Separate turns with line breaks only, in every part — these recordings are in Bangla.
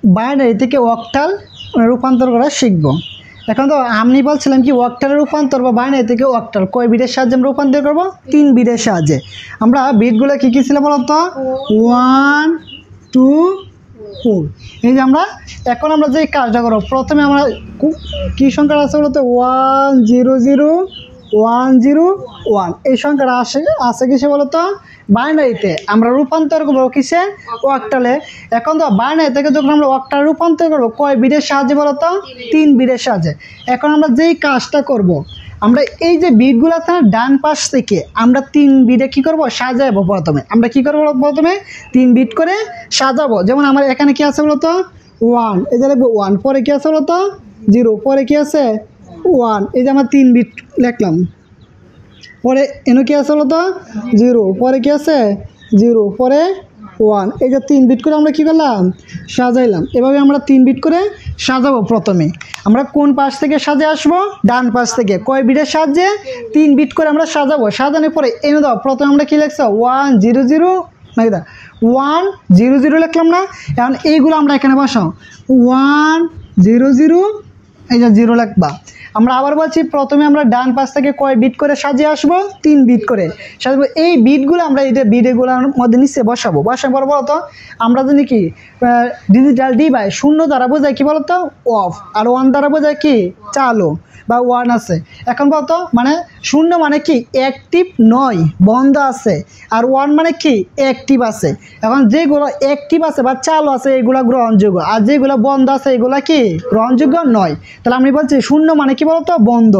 বাইনারি থেকে অক্টাল রূপান্তর করা শিখব। এখন তো আমি বলছিলাম কি অক্টালের রূপান্তর বা বাইনারি থেকে অক্টাল কয় বিটের সাহায্যে আমরা রূপান্তর করব? 3 বিটের সাহায্যে। আমরা বিটগুলো কী কী ছিল বলতো? 1 2 4। এই যে আমরা এখন আমরা যে কাজটা করব, প্রথমে আমরা কী সংখ্যাটা আছে বলতো? 1 0 0 1 0 1। এই সংখ্যাটা আছে কিসে বলতো? বাইনারিতে। আমরা রূপান্তর করবো কিসে? অক্টালে। এখন তো বাইনারি থেকে যখন আমরা অক্টালে রূপান্তর করবো কয় বিটের সাহায্যে বলতো? 3 বিটের সাহায্যে। এখন আমরা যেই কাজটা করব, আমরা এই যে বিটগুলো আছে না ডান পাশ থেকে আমরা 3 বিটে কী করবো? সাজাবো। প্রথমে আমরা কী করবো? প্রথমে 3 বিট করে সাজাবো। যেমন আমার এখানে কী আছে বলতো? 1। এই যে লিখবো 1। পরে কী আছে বলতো? 0। পরে কী আছে? 1। এই যে আমরা 3 বিট লিখলাম। পরে এনে কী আছে বলতো? 0। পরে কী আছে? 0। পরে 1। এই যে 3 বিট করে আমরা কী করলাম? সাজাইলাম। এভাবে আমরা 3 বিট করে সাজাবো। প্রথমে আমরা কোন পাশ থেকে সাজে আসবো? ডান পাশ থেকে। কয় বিটের সাহায্যে? 3 বিট করে আমরা সাজাবো। সাজানোর পরে এনে দাও। প্রথমে আমরা কী লিখছি? 1 0 0 নাকি দা 1 0 0 লিখলাম না? এখন এইগুলো আমরা এখানে বসাও। 1 0 0 এই যে 0 লিখবা। আমরা আবার বলছি প্রথমে আমরা ডান পাশ থেকে কয় বিট করে সাজিয়ে আসবো? 3 বিট করে সাজাবো। এই বিটগুলো আমরা এই যে বিটগুলোর মধ্যে নিচে বসাবো। বসার পর বলতো আমরা জানি কি ডিজিটাল ডিভাইস 0 দ্বারা বোঝায় কি বলতো? অফ। আর 1 দ্বারা বোঝায় কি? চালু বা 1 আছে। এখন বলতো মানে 0 মানে কি? অ্যাক্টিভ নয়, বন্ধ আছে। আর 1 মানে কি? অ্যাক্টিভ আছে। এখন যেগুলো অ্যাক্টিভ আছে বা চালু আছে এগুলো গ্রহণযোগ্য, আর যেগুলো বন্ধ আছে এগুলো কি? গ্রহণযোগ্য নয়। তাহলে আমি বলছি 0 মানে কি বলতো? বন্ধ।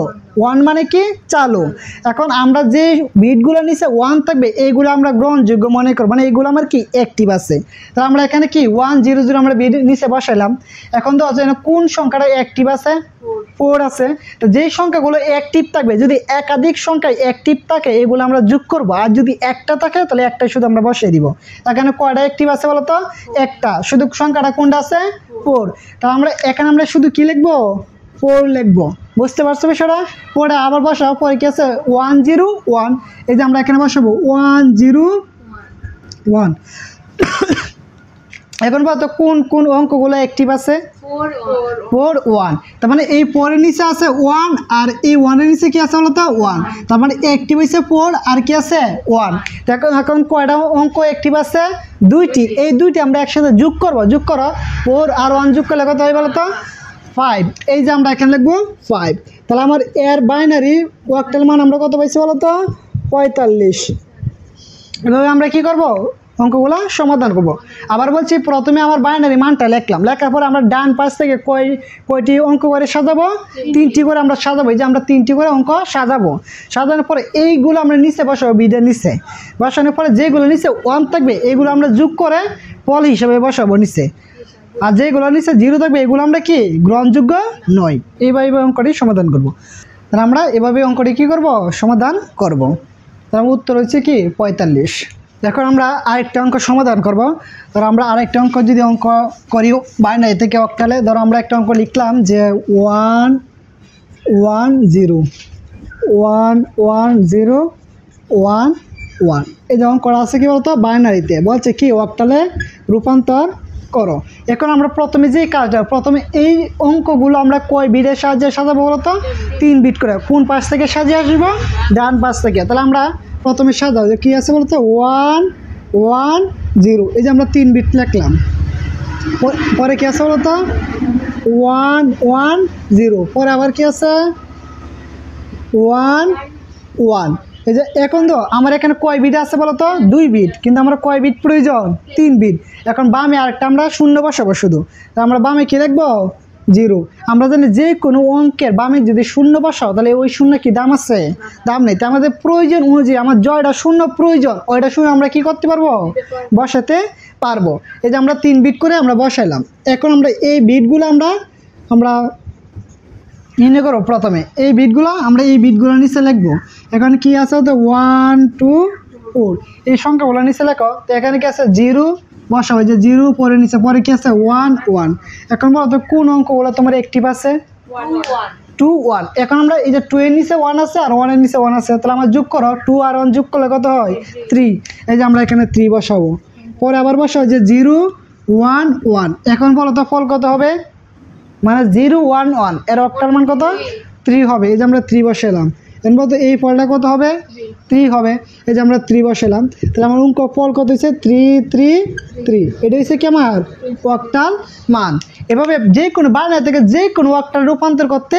1 মানে কি? চালু। এখন আমরা যে বিটগুলো নিচে 1 থাকবে এইগুলো আমরা গ্রহণযোগ্য মনে করব, মানে এইগুলো আমার কি? অ্যাক্টিভ আছে। তাহলে আমরা এখানে কি 1 0 0 আমরা বিট নিচে বসাইলাম। এখন তো কোন সংখ্যাটা অ্যাক্টিভ আছে? 4 আছে। তো যেই সংখ্যাগুলো অ্যাক্টিভ থাকবে, যদি একাধিক সংখ্যায় অ্যাক্টিভ থাকে এগুলো আমরা যোগ করব, আর যদি একটা থাকে তাহলে একটাই শুধু আমরা বসিয়ে দিব। এখানে কয়টা অ্যাক্টিভ আছে বলতো? একটা। শুধু সংখ্যাটা কোনটা আছে? 4। তাহলে আমরা এখানে আমরা শুধু কি লিখবো? 4 লিখবো। বুঝতে পারছো বিষয়টা? পরে আবার বসাবো। পরে কি আছে? 1 0 1। এই যে আমরা এখানে বসাবো 1 0 1। এখন বলতো কোন কোন অঙ্কগুলো অ্যাক্টিভ আছে? 4 1। তার মানে এই 4 এর নিচে আছে 1, আর এই 1 এর নিচে কি আছে বলতো? 1। তার মানে অ্যাক্টিভ হইছে 4 আর কি আছে? 1। এখন কয়টা অঙ্ক অ্যাক্টিভ আছে? 2টি। এই 2টি আমরা একসাথে যোগ করব। যোগ করো। 4 আর 1 যোগ করলে কত হয় বলতো? 5। এই যে আমরা এখানে লিখবো 5। তাহলে আমার এর বাইনারি অক্টাল মান আমরা কত পাইছি বলতো? 45। এভাবে আমরা কি করব? অঙ্কগুলো সমাধান করব। আবার বলছি প্রথমে আমার বাইনারি মানটা লিখলাম। লেখার পরে আমরা ডান পাশ থেকে কয়টি অঙ্ক করে সাজাবো? 3টি করে আমরা সাজাবো। এই যে আমরা 3টি করে অঙ্ক সাজাবো। সাজানোর পরে এইগুলো আমরা নিচে বসাবো, বিটের নিচে। বসানোর পরে যেগুলো নিচে 1 থাকবে এইগুলো আমরা যোগ করে পল হিসেবে বসাবো নিচে। আর যেগুলো নিচে 0 থাকবে এগুলো আমরা কি? গ্রহণযোগ্য নয়। এইভাবে অঙ্কটি সমাধান করব। তাহলে আমরা এভাবে অঙ্কটি কী করব? সমাধান করব। তার উত্তর হচ্ছে কি? 45। এখন আমরা আরেকটা অঙ্ক সমাধান করব। ধরো আমরা আরেকটা অঙ্ক যদি অঙ্ক করি বাইনারি থেকে অক্টালে, ধরো আমরা একটা অঙ্ক লিখলাম যে 1 1 0 1 1 0 1 1। এই যে অঙ্কটা আছে কি বলতো? বাইনারিতে। বলছে কি অক্টালে রূপান্তর করো। এখন আমরা প্রথমে যে কাজটা, প্রথমে এই অঙ্কগুলো আমরা কয় বিটের সাহায্যে সাজাবো বলতো? 3 বিট করে। কোন পাশ থেকে সাজিয়ে আসবো? ডান পাশ থেকে। তাহলে আমরা প্রথমে সাজাও যে কী আছে বলতো? 1 1 0। এই যে আমরা 3 বিট লিখলাম। পরে কী আছে বলতো? 1 1 0। পরে আবার কি আছে? 1 1। এই যে এখন তো আমার এখানে কয় বিট আছে বলতো? 2 বিট। কিন্তু আমরা কয় বিট প্রয়োজন? 3 বিট। এখন বামে আরেকটা আমরা 0 বসাবো শুধু। তা আমরা বামে কি লিখবো? 0। আমরা জানি যে কোনো অঙ্কের বামে যদি 0 বসাও তাহলে ওই 0 কি দাম আছে? দাম নেই। তো আমাদের প্রয়োজন অনুযায়ী আমার জয়টা 0 প্রয়োজন, ওইটা 0 আমরা কি করতে পারবো? বসাতে পারবো। এই যে আমরা 3 বিট করে আমরা বসাইলাম। এখন আমরা এই বিটগুলো আমরা নির্ণয় করো। প্রথমে এই বিটগুলো আমরা এই বিটগুলো নিচে লিখবো। এখন কি আছে তো? 1 2 4। এই সংখ্যাগুলো নিচে লেখো। তো এখানে কি আছে? 0 বসাবো। যে 0 পরে নিচে। পরে কি আছে? 1 1। এখন বলো তো কোন অঙ্কগুলো তোমার অ্যাক্টিভ আছে? 2 1। এখন আমরা এই যে 2 এর নিচে 1 আছে আর 1 এর নিচে 1 আছে। তাহলে আমরা যোগ করো। 2 আর 1 যোগ করলে কত হয়? 3। এই যে আমরা এখানে 3 বসাবো। পরে আবার বসাবো যে 0 1 1। এখন বলো তো ফল কত হবে, মানে 0 1 1 এর অক্টাল মান কত 3 হবে। এই যে আমরা 3 বসালাম, এখন বলতো এই ফলটা কত হবে 3 হবে। এই যে আমরা 3 বসালাম, তাহলে আমার অঙ্ক ফল কত হচ্ছে 3 3 3। এটা হচ্ছে কি আমার অক্টাল মান। এভাবে যে কোনো বাইনারি থেকে যে কোনো অক্টাল রূপান্তর করতে